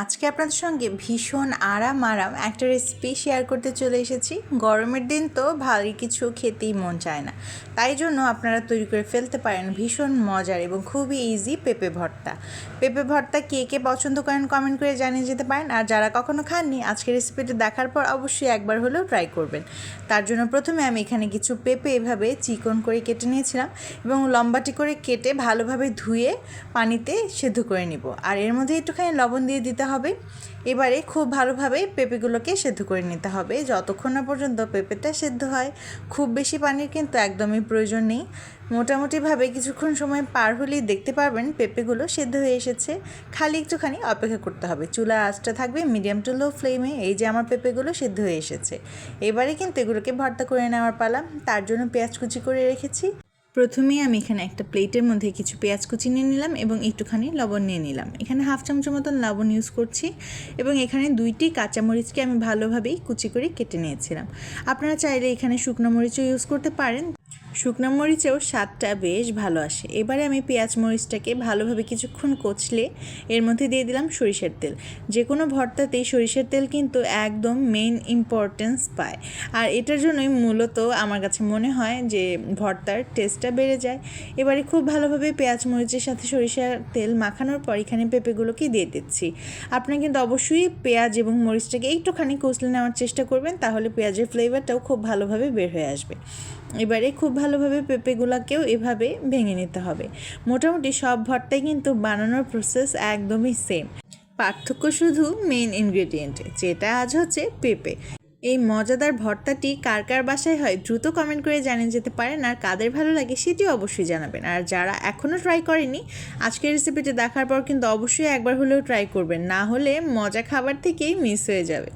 আজকে আপনাদের সঙ্গে ভীষণ আরাম একটা রেসিপি শেয়ার করতে চলে এসেছি। গরমের দিন তো ভারী কিছু খেতেই মন চায় না, তাই জন্য আপনারা তৈরি করে ফেলতে পারেন ভীষণ মজার এবং খুবই ইজি পেঁপে ভর্তা। পেঁপে ভর্তা কে কে পছন্দ করেন কমেন্ট করে জানিয়ে যেতে পারেন। আর যারা কখনো খাননি আজকের রেসিপিটি দেখার পর অবশ্যই একবার হলেও ট্রাই করবেন। তার জন্য প্রথমে আমি এখানে কিছু পেঁপে এভাবে চিকন করে কেটে নিয়েছিলাম এবং লম্বাটি করে কেটে ভালোভাবে ধুয়ে পানিতে সেদ্ধ করে নিব। আর এর মধ্যে একটুখানি লবণ দিয়ে দিতে হবে। এবারে খুব ভালোভাবে পেঁপেগুলোকে সেদ্ধ করে নিতে হবে যতক্ষণ না পর্যন্ত পেঁপেটা সেদ্ধ হয়। খুব বেশি পানির কিন্তু একদমই প্রয়োজন নেই। মোটামুটিভাবে কিছুক্ষণ সময় পার হলেই দেখতে পারবেন পেঁপেগুলো সেদ্ধ হয়ে এসেছে। খালি একটুখানি অপেক্ষা করতে হবে। চুলার আঁচটা থাকবে মিডিয়াম টু লো ফ্লেমে। এই যে আমার পেঁপেগুলো সেদ্ধ হয়ে এসেছে, এবারে কিন্তু এগুলোকে ভর্তা করে নেওয়ার পালা। তার জন্য পেঁয়াজ কুচি করে রেখেছি। প্রথমেই আমি এখানে একটা প্লেটের মধ্যে কিছু পেঁয়াজ কুচি নিয়ে নিলাম এবং একটুখানি লবণ নিয়ে নিলাম। এখানে হাফ চামচের মতন লবণ ইউজ করছি এবং এখানে 2টি কাঁচামরিচকে আমি ভালোভাবেই কুচি করে কেটে নিয়েছিলাম। আপনারা চাইলে এখানে শুকনো মরিচও ইউজ করতে পারেন, শুকনো মরিচেও স্বাদটা বেশ ভালো আসে। এবারে আমি পেঁয়াজ মরিচটাকে ভালোভাবে কিছুক্ষণ কচলে এর মধ্যে দিয়ে দিলাম সরিষার তেল। যে কোনো ভর্তাতেই সরিষার তেল কিন্তু একদম মেইন ইম্পর্টেন্স পায়, আর এটার জন্যই মূলত আমার কাছে মনে হয় যে ভর্তার টেস্টটা বেড়ে যায়। এবারে খুব ভালোভাবে পেঁয়াজ মরিচের সাথে সরিষার তেল মাখানোর পর এখানে পেঁপেগুলোকে দিয়ে দিচ্ছি। আপনারা কিন্তু অবশ্যই পেঁয়াজ এবং মরিচটাকে একটুখানি কচলে নেওয়ার চেষ্টা করবেন, তাহলে পেঁয়াজের ফ্লেভারটাও খুব ভালোভাবে বের হয়ে আসবে। এবারে খুব ভালোভাবে পেঁপেগুলোকেও এভাবে ভেঙে নিতে হবে। মোটামুটি সব ভর্তাই কিন্তু বানানোর প্রসেস একদমই সেম, পার্থক্য শুধু মেইন ইনগ্রেডিয়েন্টে, যেটা আজ হচ্ছে পেঁপে। এই মজাদার ভর্তাটি কার কার বাসায় হয় দ্রুত কমেন্ট করে জানিয়ে যেতে পারেন, আর কাদের ভালো লাগে সেটিও অবশ্যই জানাবেন। আর যারা এখনও ট্রাই করেনি আজকের রেসিপিটি দেখার পর কিন্তু অবশ্যই একবার হলেও ট্রাই করবেন, না হলে মজা খাবার থেকেই মিস হয়ে যাবে।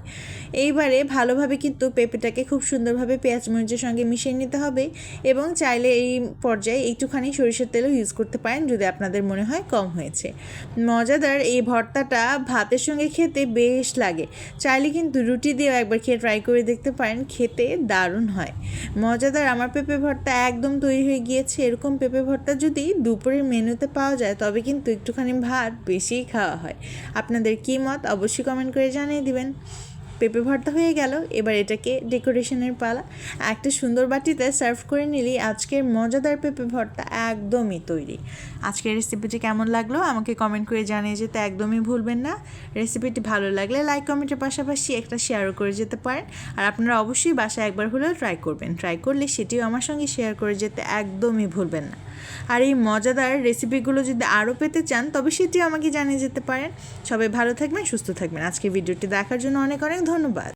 এইবারে ভালোভাবে কিন্তু পেঁপেটাকে খুব সুন্দরভাবে পেঁয়াজ মরিচের সঙ্গে মিশিয়ে নিতে হবে এবং চাইলে এই পর্যায়ে একটুখানি সরিষার তেলও ইউজ করতে পারেন যদি আপনাদের মনে হয় কম হয়েছে। মজাদার এই ভর্তাটা ভাতের সঙ্গে খেতে বেশ লাগে, চাইলে কিন্তু রুটি দিয়েও একবার খেয়ে ট্রাই করে দেখতে পারেন, খেতে দারুণ হয়। মজাদার আমার পেঁপে ভর্তা একদম তৈরি হয়ে গিয়েছে। এরকম পেঁপে ভর্তা যদি দুপুরের মেনুতে পাওয়া যায় তবে কিন্তু একটুখানি ভাত বেশিই খাওয়া হয়। আপনাদের কী মত অবশ্যই কমেন্ট করে জানিয়ে দিবেন। পেঁপে ভর্তা হয়ে গেল, এবার এটাকে ডেকোরেশনের পালা। একটা সুন্দর বাটিতে সার্ভ করে নিলেই আজকের মজাদার পেঁপে ভর্তা একদমই তৈরি। আজকের রেসিপিটি কেমন লাগলো আমাকে কমেন্ট করে জানিয়ে যেতে একদমই ভুলবেন না। রেসিপিটি ভালো লাগলে লাইক কমেন্টের পাশাপাশি একটা শেয়ারও করে যেতে পারেন। আর আপনারা অবশ্যই বাসায় একবার হলেও ট্রাই করবেন, ট্রাই করলে সেটিও আমার সঙ্গে শেয়ার করে যেতে একদমই ভুলবেন না। আর এই মজাদার রেসিপিগুলো যদি আরও পেতে চান তবে সেটিও আমাকে জানিয়ে যেতে পারেন। সবাই ভালো থাকবেন, সুস্থ থাকবেন। আজকে ভিডিওটি দেখার জন্য অনেক অনেক ধন্যবাদ।